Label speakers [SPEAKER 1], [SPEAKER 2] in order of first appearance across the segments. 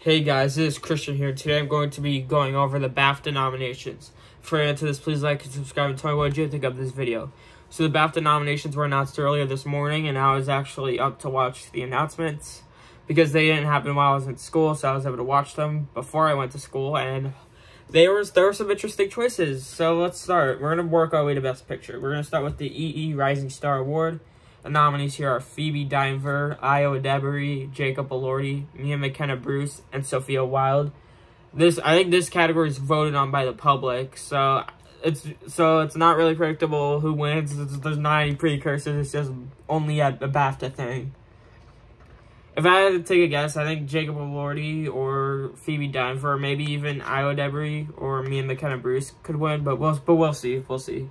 [SPEAKER 1] Hey guys, this is Christian here. Today I'm going to be going over the BAFTA nominations. Before I get into this, please like and subscribe and tell me what you think of this video. So the BAFTA nominations were announced earlier this morning, and I was actually up to watch the announcements because they didn't happen while I was in school, so I was able to watch them before I went to school, and there were some interesting choices. So let's start. We're going to work our way to Best Picture. We're going to start with the EE Rising Star Award. The nominees here are Phoebe Dynevor, Io Debary, Jacob Elordi, Mia McKenna-Bruce, and Sophia Wilde. I think this category is voted on by the public, so it's not really predictable who wins. There's not any precursors. It's just only a BAFTA thing. If I had to take a guess, I think Jacob Elordi or Phoebe Dynevor, maybe even Io Debary or Mia McKenna-Bruce could win, but we'll see. We'll see.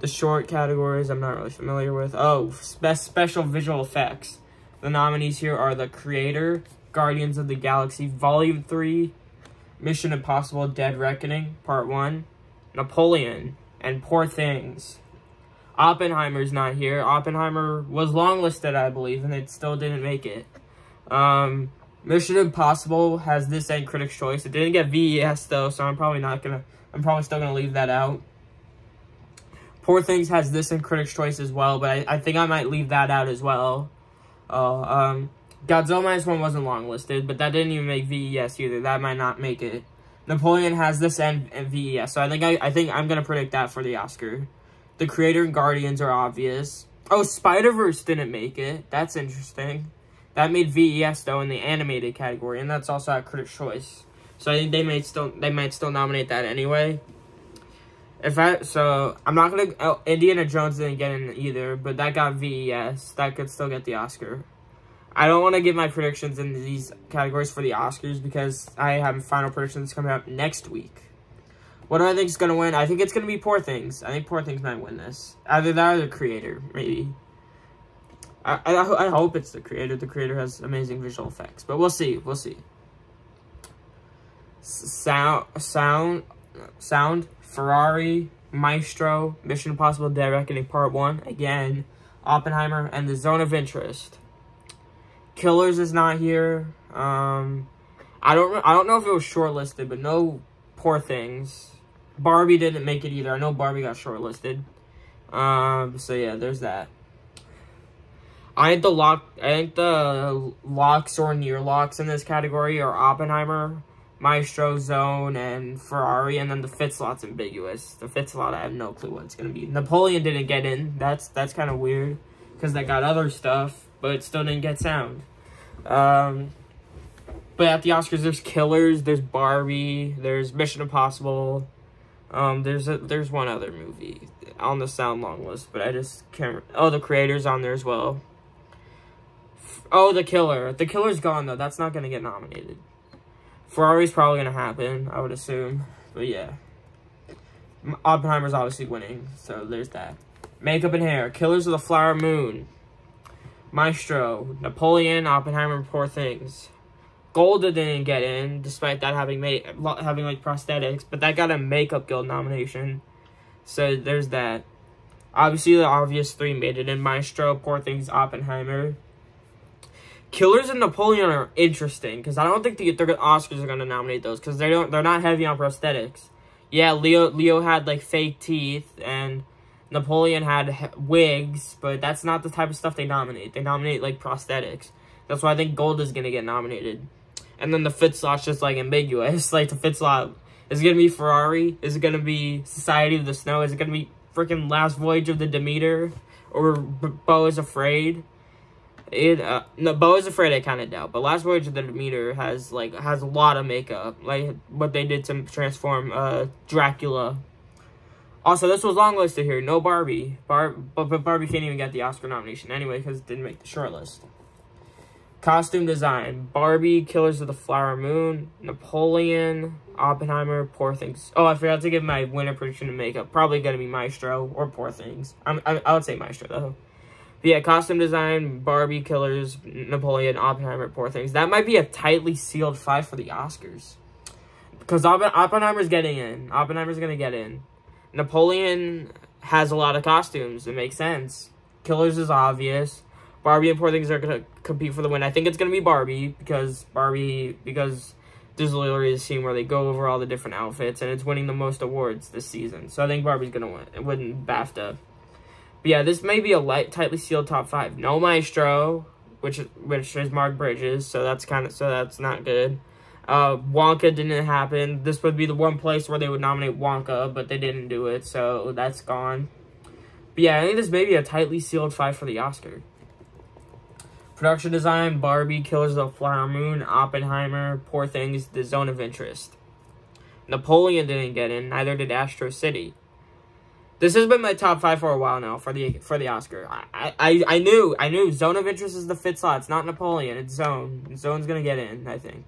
[SPEAKER 1] The short categories I'm not really familiar with. Oh, Best Special Visual Effects. The nominees here are The Creator, Guardians of the Galaxy Volume 3, Mission Impossible Dead Reckoning Part 1, Napoleon, and Poor Things. Oppenheimer's not here. Oppenheimer was longlisted, I believe, and it still didn't make it. Mission Impossible has this and Critics' Choice. It didn't get VES though, so I'm probably still gonna leave that out. Poor Things has this and Critics' Choice as well, but I think I might leave that out as well. Godzilla Minus One wasn't longlisted, but that didn't even make VES either. That might not make it. Napoleon has this and VES, so I think I'm gonna predict that for the Oscar. The Creator and Guardians are obvious. Oh, Spider-Verse didn't make it. That's interesting. That made VES though in the animated category, and that's also at Critics' Choice. So I think they might still nominate that anyway. I'm not gonna. Oh, Indiana Jones didn't get in either, but that got VES. That could still get the Oscar. I don't want to give my predictions in these categories for the Oscars because I have final predictions coming up next week. What do I think is gonna win? I think it's gonna be Poor Things. I think Poor Things might win this. Either that or The Creator, maybe. I hope it's The Creator. The Creator has amazing visual effects, but we'll see. We'll see. Sound. Ferrari, Maestro, Mission Impossible Dead Reckoning Part 1, again, Oppenheimer, and The Zone of Interest. Killers is not here. I don't know if it was shortlisted, but no Poor Things. Barbie didn't make it either. I know Barbie got shortlisted. So yeah, there's that. I think the locks or near locks in this category are Oppenheimer, Maestro, Zone, and Ferrari, and then the fit slot's ambiguous. The fit slot, I have no clue what it's gonna be. Napoleon didn't get in. That's kind of weird because they got other stuff, but it still didn't get sound. But at the Oscars, there's Killers, there's Barbie, there's Mission Impossible. There's one other movie on the sound long list, but I just can't. Oh, The Creator's on there as well. Oh, The Killer. The Killer's gone though. That's not gonna get nominated. Ferrari's probably going to happen, I would assume. But yeah. Oppenheimer's obviously winning, so there's that. Makeup and Hair. Killers of the Flower Moon. Maestro. Napoleon, Oppenheimer, Poor Things. Golda didn't get in, despite that having like prosthetics, but that got a Makeup Guild nomination. So there's that. Obviously, the obvious three made it in. Maestro, Poor Things, Oppenheimer. Killers and Napoleon are interesting because I don't think the Oscars are going to nominate those because they're not heavy on prosthetics. Yeah, Leo had like fake teeth and Napoleon had wigs, but that's not the type of stuff they nominate. They nominate like prosthetics. That's why I think Gold is going to get nominated. And then the fit slot's just like ambiguous. Like the fit slot, is it going to be Ferrari? Is it going to be Society of the Snow? Is it going to be freaking Last Voyage of the Demeter or Beau is Afraid? No, Beau is Afraid I kind of doubt, but Last Voyage of the Demeter has a lot of makeup, like what they did to transform Dracula. Also, this was longlisted here, no Barbie, but Barbie can't even get the Oscar nomination anyway because it didn't make the shortlist. Costume design: Barbie, Killers of the Flower Moon, Napoleon, Oppenheimer, Poor Things. Oh, I forgot to give my winner prediction in makeup. Probably gonna be Maestro or Poor Things. I would say Maestro though. But yeah, costume design, Barbie, Killers, Napoleon, Oppenheimer, Poor Things. That might be a tightly sealed fight for the Oscars. Because Oppenheimer's getting in. Oppenheimer's going to get in. Napoleon has a lot of costumes. It makes sense. Killers is obvious. Barbie and Poor Things are going to compete for the win. I think it's going to be Barbie because there's literally a scene where they go over all the different outfits, and it's winning the most awards this season. So I think Barbie's going to win BAFTA. But yeah, this may be a tightly sealed top 5. No Maestro, which is Mark Bridges, so that's not good. Wonka didn't happen. This would be the one place where they would nominate Wonka, but they didn't do it, so that's gone. But yeah, I think this may be a tightly sealed 5 for the Oscar. Production design, Barbie, Killers of the Flower Moon, Oppenheimer, Poor Things, The Zone of Interest. Napoleon didn't get in, neither did Astro City. This has been my top 5 for a while now for the Oscar. I knew Zone of Interest is the 5th slot. It's not Napoleon, it's Zone. Zone's gonna get in, I think.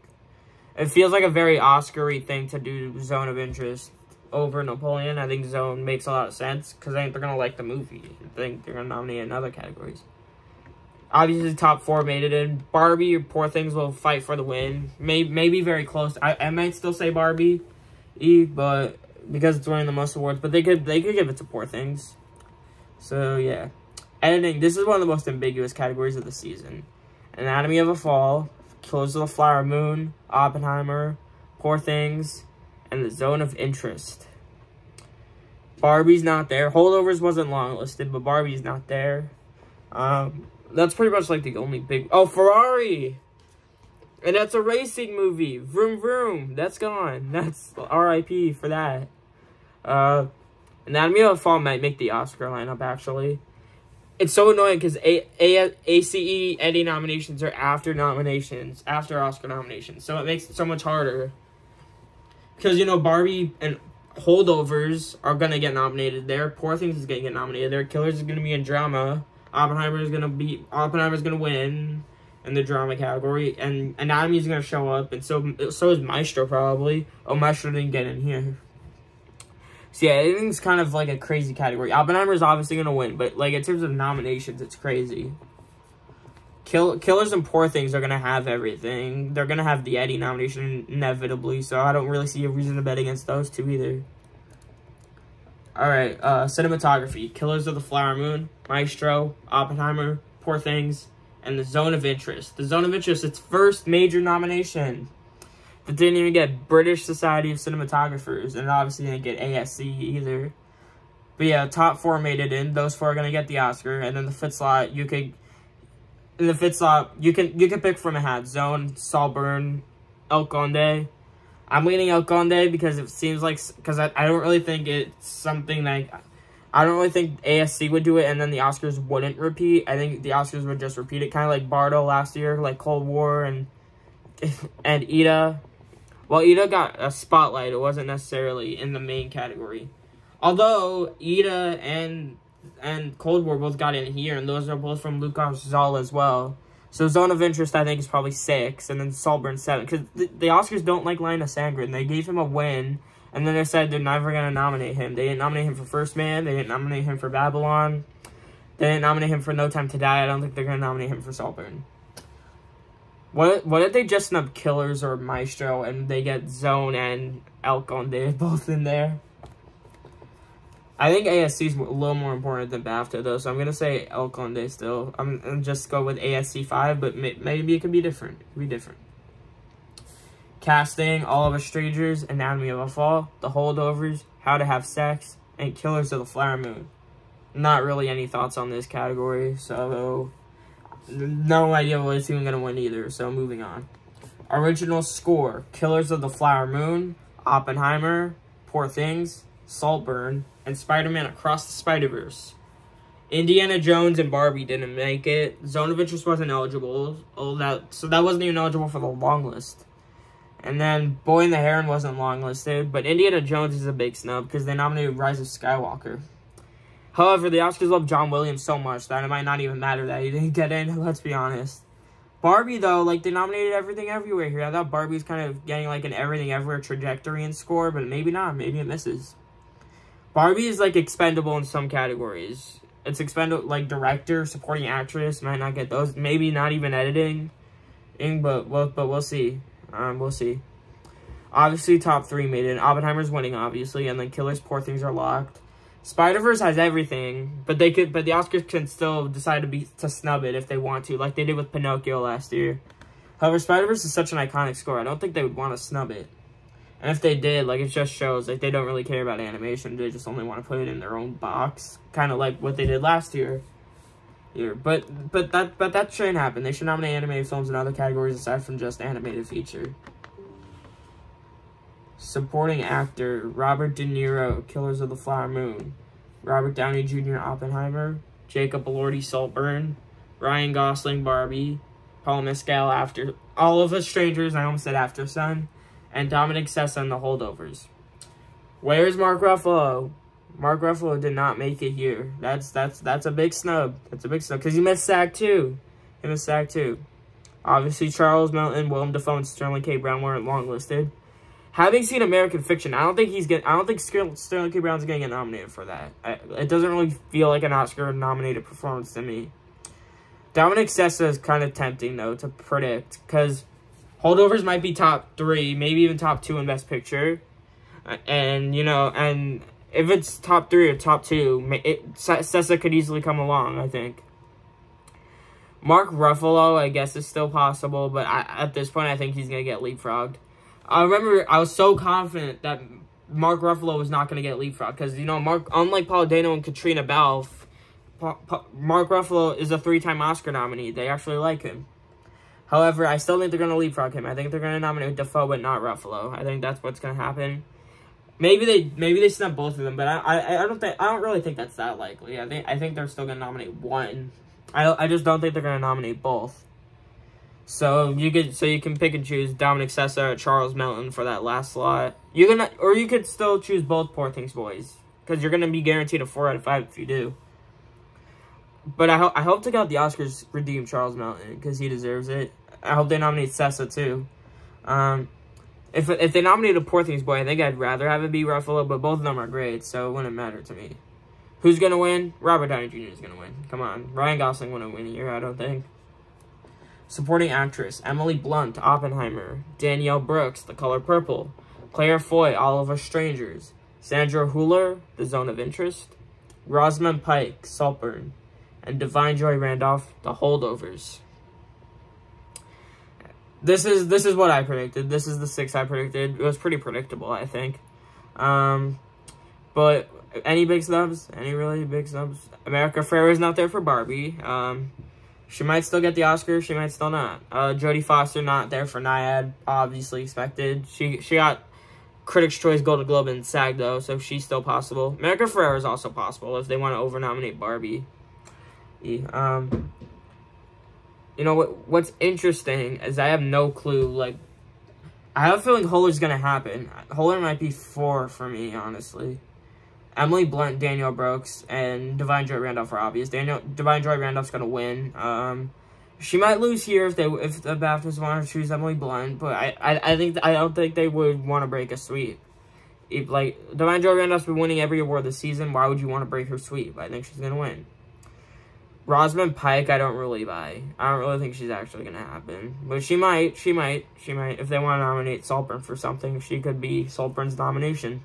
[SPEAKER 1] It feels like a very Oscar-y thing to do Zone of Interest over Napoleon. I think Zone makes a lot of sense because I think they're gonna like the movie. I think they're gonna nominate in other categories. Obviously, top 4 made it in. Barbie or Poor Things will fight for the win. Maybe very close. I might still say Barbie, but because it's winning the most awards. But they could give it to Poor Things. So yeah, editing. This is one of the most ambiguous categories of the season. Anatomy of a Fall, Killers of the Flower Moon, Oppenheimer, Poor Things, and The Zone of Interest. Barbie's not there. Holdovers wasn't long listed, but Barbie's not there. That's pretty much like the only big... Oh, Ferrari! And that's a racing movie. Vroom, vroom. That's gone. That's R.I.P. for that. Anatomy of a Fall might make the Oscar lineup, actually. It's so annoying because ACE Eddie nominations are after Oscar nominations. So it makes it so much harder. Because, you know, Barbie and Holdovers are going to get nominated there. Poor Things is going to get nominated there. Killers is going to be in drama. Oppenheimer's gonna win in the drama category, and Anatomy's gonna show up, and so is Maestro probably. Oh, Maestro didn't get in here. So yeah, everything's kind of like a crazy category. Oppenheimer's obviously gonna win, but like in terms of nominations, it's crazy. Killers and Poor Things are gonna have everything. They're gonna have the Eddie nomination inevitably, so I don't really see a reason to bet against those two either. Alright, cinematography. Killers of the Flower Moon, Maestro, Oppenheimer, Poor Things, and The Zone of Interest. The Zone of Interest, its first major nomination. That didn't even get British Society of Cinematographers, and it obviously didn't get ASC either. But yeah, top 4 made it in. Those 4 are gonna get the Oscar, and then the 5th slot, you can pick from a hat. Zone, Saltburn, El Conde. I'm leaning El Conde because it seems like, because I don't really think it's something like, I don't really think ASC would do it and then the Oscars wouldn't repeat. I think the Oscars would just repeat it, kind of like Bardo last year, like Cold War and Ida. Well, Ida got a spotlight. It wasn't necessarily in the main category. Although Ida and Cold War both got in here, and those are both from Lucas Zal as well. So Zone of Interest, I think, is probably 6, and then Saltburn 7. Because the Oscars don't like Linus Sandgren. They gave him a win, and then they said they're never going to nominate him. They didn't nominate him for First Man. They didn't nominate him for Babylon. They didn't nominate him for No Time to Die. I don't think they're going to nominate him for Saltburn. What if they just snub Killers or Maestro, and they get Zone and El Conde both in there? I think ASC is a little more important than BAFTA, though, so I'm going to say El Conde still. I'm going to just go with ASC 5, but maybe it could be different. It could be different. Casting, All of Us Strangers, Anatomy of a Fall, The Holdovers, How to Have Sex, and Killers of the Flower Moon. Not really any thoughts on this category, so no idea what's even going to win either, so moving on. Original score, Killers of the Flower Moon, Oppenheimer, Poor Things, Saltburn, and Spider-Man Across the Spider-Verse. Indiana Jones and Barbie didn't make it. Zone of Interest wasn't eligible. So that wasn't even eligible for the long list. And then Boy and the Heron wasn't long listed. But Indiana Jones is a big snub because they nominated Rise of Skywalker. However, the Oscars love John Williams so much that it might not even matter that he didn't get in. Let's be honest. Barbie, though, like, they nominated Everything Everywhere here. I thought Barbie's kind of getting, like, an Everything Everywhere trajectory and score, but maybe not. Maybe it misses. Barbie is, like, expendable in some categories. It's expendable, like, director, supporting actress, might not get those. Maybe not even editing, but we'll see. We'll see. Obviously, top 3 made it. Oppenheimer's winning, obviously, and then Killers, Poor Things are locked. Spider-Verse has everything, but the Oscars can still decide to snub it if they want to, like they did with Pinocchio last year. However, Spider-Verse is such an iconic score, I don't think they would want to snub it. And if they did, like, it just shows, like, they don't really care about animation. They just only want to put it in their own box. Kind of like what they did last year. But that shouldn't happen. They should nominate animated films in other categories aside from just animated feature. Supporting actor, Robert De Niro, Killers of the Flower Moon. Robert Downey Jr., Oppenheimer. Jacob Elordi, Saltburn. Ryan Gosling, Barbie. Paul Mescal, After... All of Us Strangers, I almost said After Sun. And Dominic Sessa in The Holdovers. Where's Mark Ruffalo? Mark Ruffalo did not make it here. That's a big snub. That's a big snub because he missed SAG 2. He missed SAG 2. Obviously, Charles Melton, Willem Dafoe, and Sterling K. Brown weren't longlisted. Having seen American Fiction, I don't think Sterling K. Brown's gonna get nominated for that. It doesn't really feel like an Oscar-nominated performance to me. Dominic Sessa is kind of tempting though to predict because Holdovers might be top 3, maybe even top 2 in Best Picture. And, you know, and if it's top 3 or top 2, Sessa could easily come along, I think. Mark Ruffalo, I guess, is still possible, but at this point, I think he's going to get leapfrogged. I remember I was so confident that Mark Ruffalo was not going to get leapfrogged because, you know, unlike Paul Dano and Katrina Balfe, Mark Ruffalo is a 3-time Oscar nominee. They actually like him. However, I still think they're going to leapfrog him. I think they're going to nominate Dafoe, but not Ruffalo. I think that's what's going to happen. Maybe they snub both of them, but I don't really think that's that likely. I think they're still going to nominate one. I just don't think they're going to nominate both. So you can pick and choose Dominic Sessa or Charles Melton for that last slot. Or you could still choose both Poor Things boys because you're going to be guaranteed a 4 out of 5 if you do. But I hope to God the Oscars redeem Charles Melton because he deserves it. I hope they nominate Sessa too. If they nominate a Poor Things boy, I think I'd rather have it be Ruffalo, but both of them are great, so it wouldn't matter to me. Who's gonna win? Robert Downey Jr. is gonna win. Come on, Ryan Gosling wouldn't win here, I don't think. Supporting actress: Emily Blunt, Oppenheimer; Danielle Brooks, The Color Purple; Claire Foy, All of Us Strangers; Sandra Hüller, The Zone of Interest; Rosamund Pike, Saltburn; and Divine Joy Randolph, The Holdovers. This is what I predicted. This is the 6 I predicted. It was pretty predictable, I think. But any big snubs? Any really big snubs? America Ferrera's not there for Barbie. She might still get the Oscar. She might still not. Jodie Foster not there for Nyad. Obviously expected. She got Critics' Choice, Golden Globe, and SAG though, so she's still possible. America Ferrera is also possible if they want to over-nominate Barbie. You know, what's interesting is I have no clue, like, I have a feeling Huller's going to happen. Huller might be 4 for me, honestly. Emily Blunt, Danielle Brooks, and Divine Joy Randolph are obvious. Divine Joy Randolph's going to win. She might lose here if the BAFTAs want to choose Emily Blunt, but I don't think they would want to break a sweep. Like, Divine Joy Randolph's been winning every award this season. Why would you want to break her sweep? I think she's going to win. Rosamund Pike, I don't really buy. I don't really think she's actually going to happen. But she might. If they want to nominate Saltburn for something, she could be Saltburn's nomination.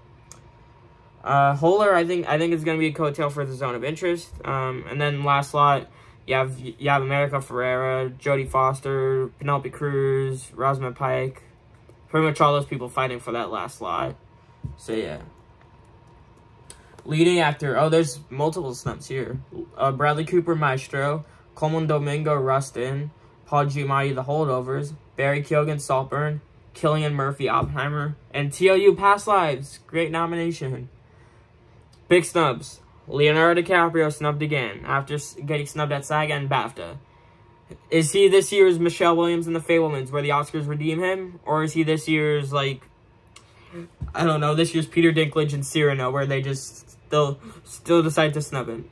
[SPEAKER 1] Huller, I think it's going to be a coattail for The Zone of Interest. And then last slot, you have America Ferrera, Jodie Foster, Penelope Cruz, Rosamund Pike. Pretty much all those people fighting for that last slot. So, yeah. Leading actor. Oh, there's multiple snubs here. Bradley Cooper, Maestro. Coleman Domingo, Rustin. Paul Giamatti, The Holdovers. Barry Keoghan, Saltburn. Cillian Murphy, Oppenheimer. And TLU, Past Lives. Great nomination. Big snubs. Leonardo DiCaprio snubbed again after getting snubbed at SAG and BAFTA. Is he this year's Michelle Williams in The Fabelmans where the Oscars redeem him? Or is he this year's, like, I don't know, this year's Peter Dinklage and Cyrano where they just still decide to snub him?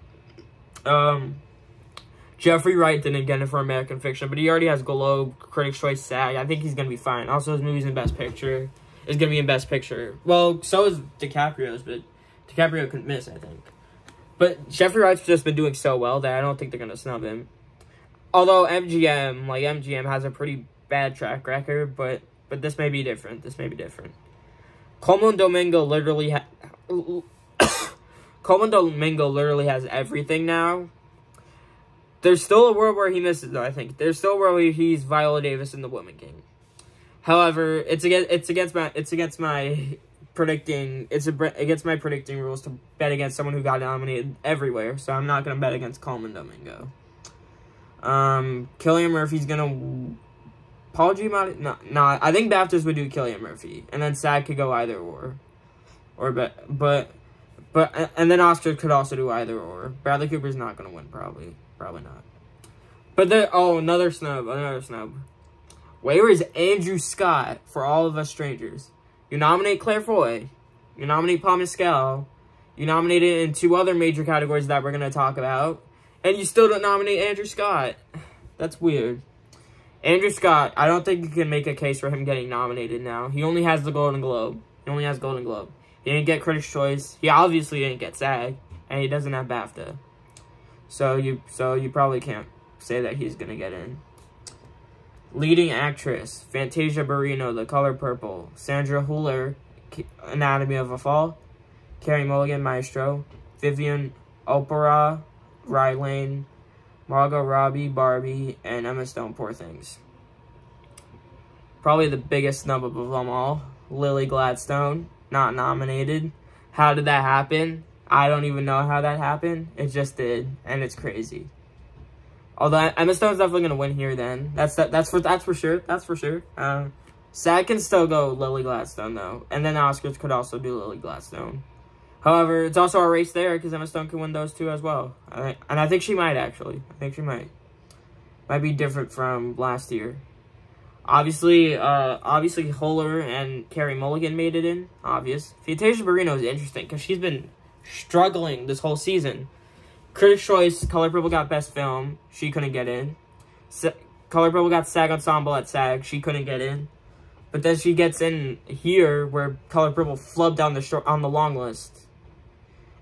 [SPEAKER 1] Jeffrey Wright didn't get it for American Fiction, but he already has Globe, Critics' Choice, SAG. I think he's going to be fine. Also, his movie's in Best Picture. Is going to be in Best Picture. Well, so is DiCaprio's, but DiCaprio couldn't miss, I think. But Jeffrey Wright's just been doing so well that I don't think they're going to snub him. Although MGM has a pretty bad track record, but this may be different. Coleman Domingo literally Coleman Domingo literally has everything now. There's still a world where he misses, though, I think. There's still a world where he's Viola Davis in the Women King. However, it's against my predicting rules to bet against someone who got nominated everywhere, so I'm not gonna bet against Coleman Domingo. Cillian Murphy's gonna Paul Giamatti. No, I think BAFTAs would do Cillian Murphy, and then SAG could go either or but and then Oscars could also do either or. Bradley Cooper's not gonna win, probably not. But another snub. Where is Andrew Scott for All of Us Strangers? You nominate Claire Foy. You nominate Paul Mescal. You nominated in 2 other major categories that we're going to talk about. And you still don't nominate Andrew Scott. That's weird. Andrew Scott, I don't think you can make a case for him getting nominated now. He only has the Golden Globe. He didn't get Critics' Choice. He obviously didn't get SAG. And he doesn't have BAFTA. So you probably can't say that he's going to get in. Leading actress, Fantasia Barrino, The Color Purple. Sandra Hüller, Anatomy of a Fall. Carey Mulligan, Maestro. Vivian Oprah, Rye Lane. Margot Robbie, Barbie. And Emma Stone, Poor Things. Probably the biggest snub of them all. Lily Gladstone, not nominated. How did that happen? I don't even know how that happened. It just did, and it's crazy. Although Emma Stone's definitely gonna win here. Then that's for sure. SAG can still go Lily Gladstone though, and then Oscars could also do Lily Gladstone. However, it's also a race there because Emma Stone can win those 2 as well, and I think she might actually. Might be different from last year. Obviously, Hüller and Carey Mulligan made it in. Obvious. Fantasia Barrino is interesting because she's been struggling this whole season. Critics' Choice, Color Purple got Best Film. She couldn't get in. Color Purple got SAG Ensemble at SAG. She couldn't get in. But then she gets in here where Color Purple flubbed on the long list.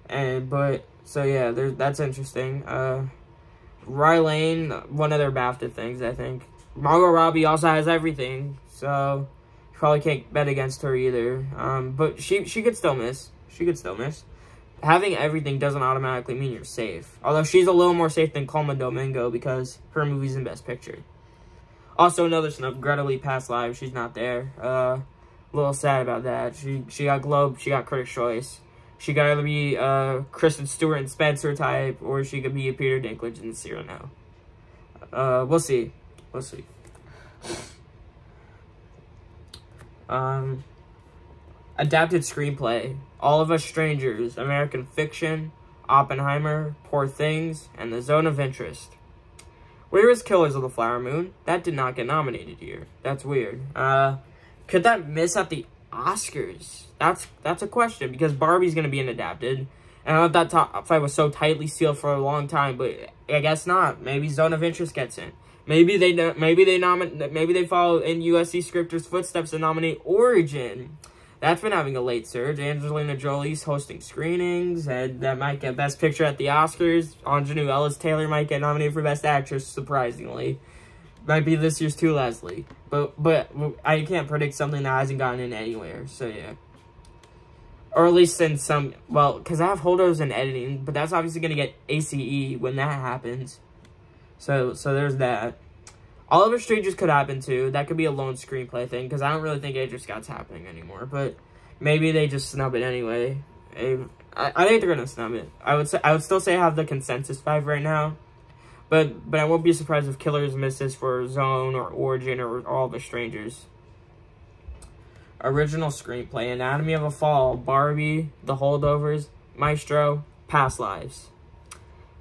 [SPEAKER 1] So yeah, that's interesting. Rye Lane, one of their BAFTA things, I think. Margot Robbie also has everything, so you probably can't bet against her either. But she could still miss. Having everything doesn't automatically mean you're safe. Although she's a little more safe than Coleman Domingo because her movie's in Best Picture. Also, another snub, Greta Lee Past Lives. She's not there. A little sad about that. She got Globe. She got Critics' Choice. She could either be Kristen Stewart and Spencer type, or she could be a Peter Dinklage and Cyrano. We'll see. Adapted screenplay. All of Us Strangers, American Fiction, Oppenheimer, Poor Things, and The Zone of Interest. Where is Killers of the Flower Moon? That did not get nominated here. That's weird. Could that miss at the Oscars? That's a question, because Barbie's going to be an adapted. And I know that top 5 was so tightly sealed for a long time, but I guess not. Maybe Zone of Interest gets in. Maybe they follow in USC scripters' footsteps and nominate Origin. That's been having a late surge. Angelina Jolie's hosting screenings, and that might get Best Picture at the Oscars. Anjanou Ellis-Taylor might get nominated for Best Actress, surprisingly. Might be this year's too, Leslie. But I can't predict something that hasn't gotten in anywhere, so yeah. Or at least in some, well, because I have holdovers in editing, but that's obviously going to get ACE when that happens. So there's that. All of Us Strangers could happen too. That could be a lone screenplay thing, because I don't really think Andrew Scott's happening anymore. But maybe they just snub it anyway. I think they're gonna snub it. I would still say I have the consensus 5 right now. But I won't be surprised if Killers misses for Zone or Origin or All of Us Strangers. Original screenplay: Anatomy of a Fall, Barbie, The Holdovers, Maestro, Past Lives.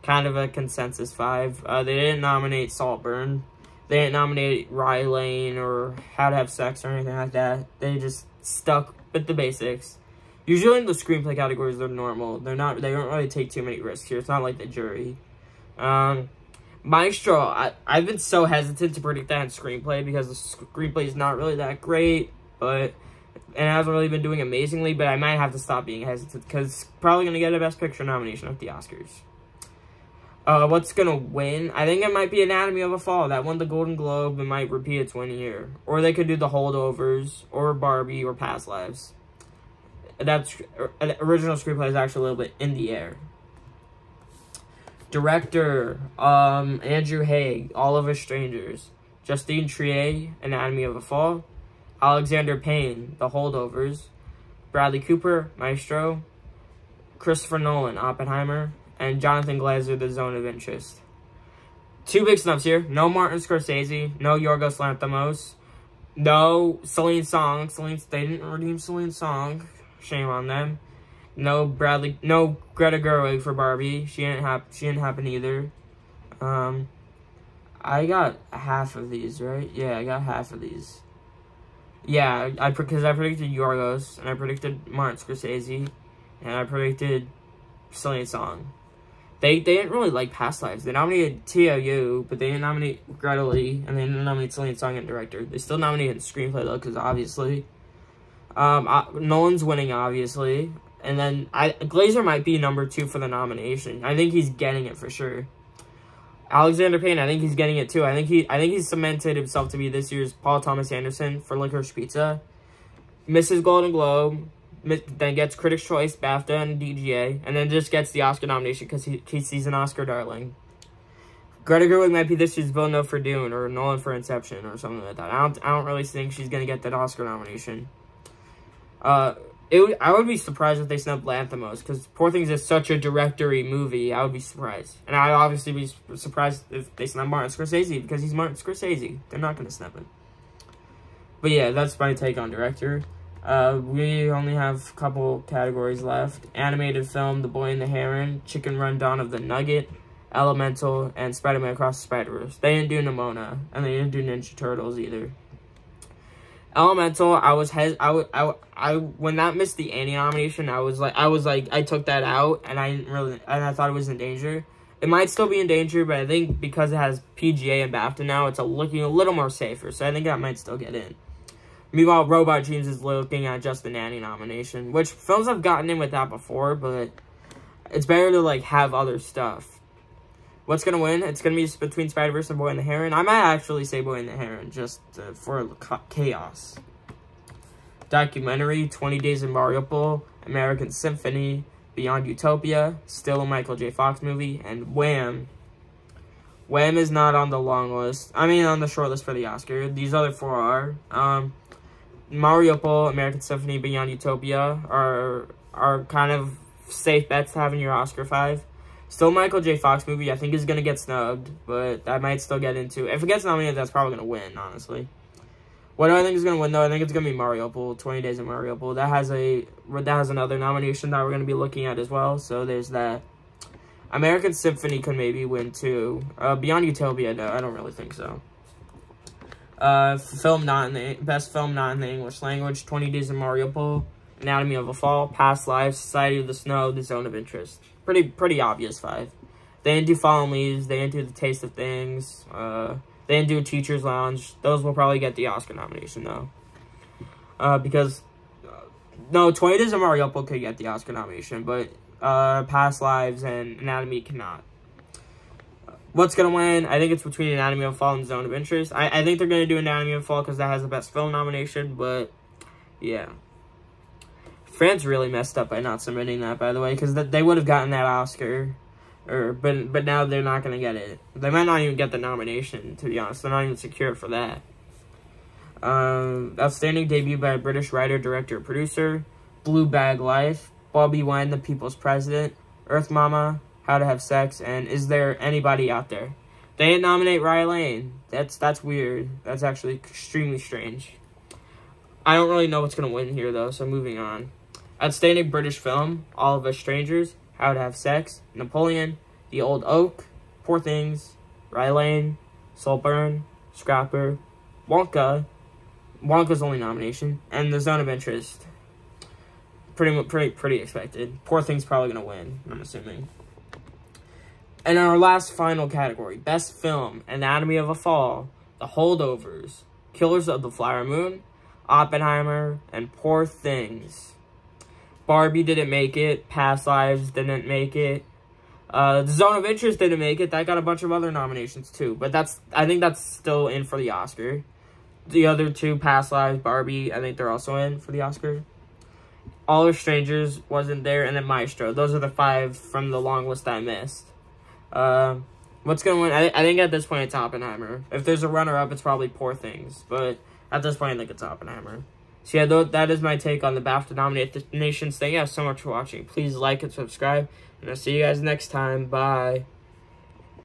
[SPEAKER 1] Kind of a consensus 5. They didn't nominate Saltburn. They didn't nominate Rye Lane or How to Have Sex or anything like that. They just stuck with the basics. Usually in the screenplay categories, they're normal. They don't really take too many risks here. It's not like The Jury. Maestro, I've been so hesitant to predict that in screenplay because the screenplay is not really that great, and it hasn't really been doing amazingly, but I might have to stop being hesitant because it's probably going to get a Best Picture nomination at the Oscars. What's gonna win? I think it might be Anatomy of a Fall. That won the Golden Globe and might repeat its win here. Or they could do The Holdovers, or Barbie, or Past Lives. original screenplay is actually a little bit in the air. Director, Andrew Haig, All of Us Strangers. Justine Triet, Anatomy of a Fall. Alexander Payne, The Holdovers. Bradley Cooper, Maestro. Christopher Nolan, Oppenheimer. And Jonathan Glazer, The Zone of Interest. 2 big snubs here. No Martin Scorsese. No Yorgos Lanthimos. No Celine Song. They didn't redeem Celine Song. Shame on them. No Greta Gerwig for Barbie. She didn't happen either. I got half of these, right? Yeah, I got half of these. Yeah, because I predicted Yorgos, and I predicted Martin Scorsese, and I predicted Celine Song. They didn't really like Past Lives. They nominated T.O.U., but they didn't nominate Greta Lee, and they didn't nominate Celine Song and director. They still nominated screenplay, though, because obviously. Nolan's winning, obviously. And then, Glazer might be number 2 for the nomination. I think he's getting it for sure. Alexander Payne, I think he's getting it, too. I think he's cemented himself to be this year's Paul Thomas Anderson for Licorice Pizza. Misses Golden Globe. Then gets Critics' Choice, BAFTA, and DGA, and then just gets the Oscar nomination because he's an Oscar darling. Greta Gerwig might be this year's Villeneuve for Dune, or Nolan for Inception, or something like that. I don't really think she's gonna get that Oscar nomination. I would be surprised if they snubbed Lanthimos, because Poor Things is such a directory movie. I would be surprised, and I'd obviously be surprised if they snub Martin Scorsese, because he's Martin Scorsese. They're not gonna snub him. But yeah, that's my take on director. We only have a couple categories left. Animated film, The Boy and the Heron, Chicken Run Dawn of the Nugget, Elemental, and Spider-Man Across the Spider-Verse. They didn't do Nimona, and they didn't do Ninja Turtles either. Elemental, when that missed the Annie nomination, I took that out, and I thought it was in danger. It might still be in danger, but I think because it has PGA and BAFTA now, it's looking a little more safer, so I think that might still get in. Meanwhile, Robot Dreams is looking at just the Annie nomination, which films have gotten in with that before, but it's better to, have other stuff. What's going to win? It's going to be between Spider-Verse and Boy and the Heron. I might actually say Boy and the Heron, just for chaos. Documentary, 20 Days in Mariupol, American Symphony, Beyond Utopia, still a Michael J. Fox movie, and Wham! Wham is not on the long list. I mean, on the short list for the Oscar. These other 4 are. Mariupol, American Symphony, Beyond Utopia are kind of safe bets to have in your Oscar 5. Still Michael J. Fox movie, I think is going to get snubbed, but I might still get into. If it gets nominated, that's probably going to win, honestly. What do I think is going to win, though? I think it's going to be Mariupol, 20 Days in Mariupol. That has another nomination that we're going to be looking at as well, so there's that. American Symphony could maybe win, too. Beyond Utopia, no, I don't really think so. Best film not in the English language, 20 Days in Mariupol, Anatomy of a Fall, Past Lives, Society of the Snow, The Zone of Interest. Pretty obvious 5. They didn't do Fallen Leaves, they didn't do The Taste of Things, they didn't do Teacher's Lounge. Those will probably get the Oscar nomination, though. No, 20 Days in Mariupol could get the Oscar nomination, but Past Lives and Anatomy cannot. What's going to win? I think it's between Anatomy of a Fall and Zone of Interest. I think they're going to do Anatomy of a Fall because that has the best film nomination, but yeah. France really messed up by not submitting that, by the way, because they would have gotten that Oscar, but now they're not going to get it. They might not even get the nomination, to be honest. They're not even secure for that. Outstanding debut by a British writer, director, producer. Blue Bag Life, Bobby Wine, The People's President, Earth Mama, How to Have Sex, and Is There Anybody Out There? They didn't nominate Rye Lane. That's weird. That's actually extremely strange. I don't really know what's going to win here, though, so moving on. Outstanding British Film, All of Us Strangers, How to Have Sex, Napoleon, The Old Oak, Poor Things, Rye Lane, Saltburn, Scrapper, Wonka's only nomination, and The Zone of Interest. Pretty expected. Poor Things probably going to win, I'm assuming. And our last final category, Best Film, Anatomy of a Fall, The Holdovers, Killers of the Flower Moon, Oppenheimer, and Poor Things. Barbie didn't make it. Past Lives didn't make it. The Zone of Interest didn't make it. That got a bunch of other nominations too. But I think that's still in for the Oscar. The other 2, Past Lives, Barbie, I think they're also in for the Oscar. All Are Strangers wasn't there, and then Maestro. Those are the 5 from the long list I missed. What's going to win? I think at this point it's Oppenheimer. If there's a runner-up, it's probably Poor Things. But at this point, I think it's Oppenheimer. So yeah, that is my take on the BAFTA nominations. Thank you guys so much for watching. Please like and subscribe. And I'll see you guys next time. Bye.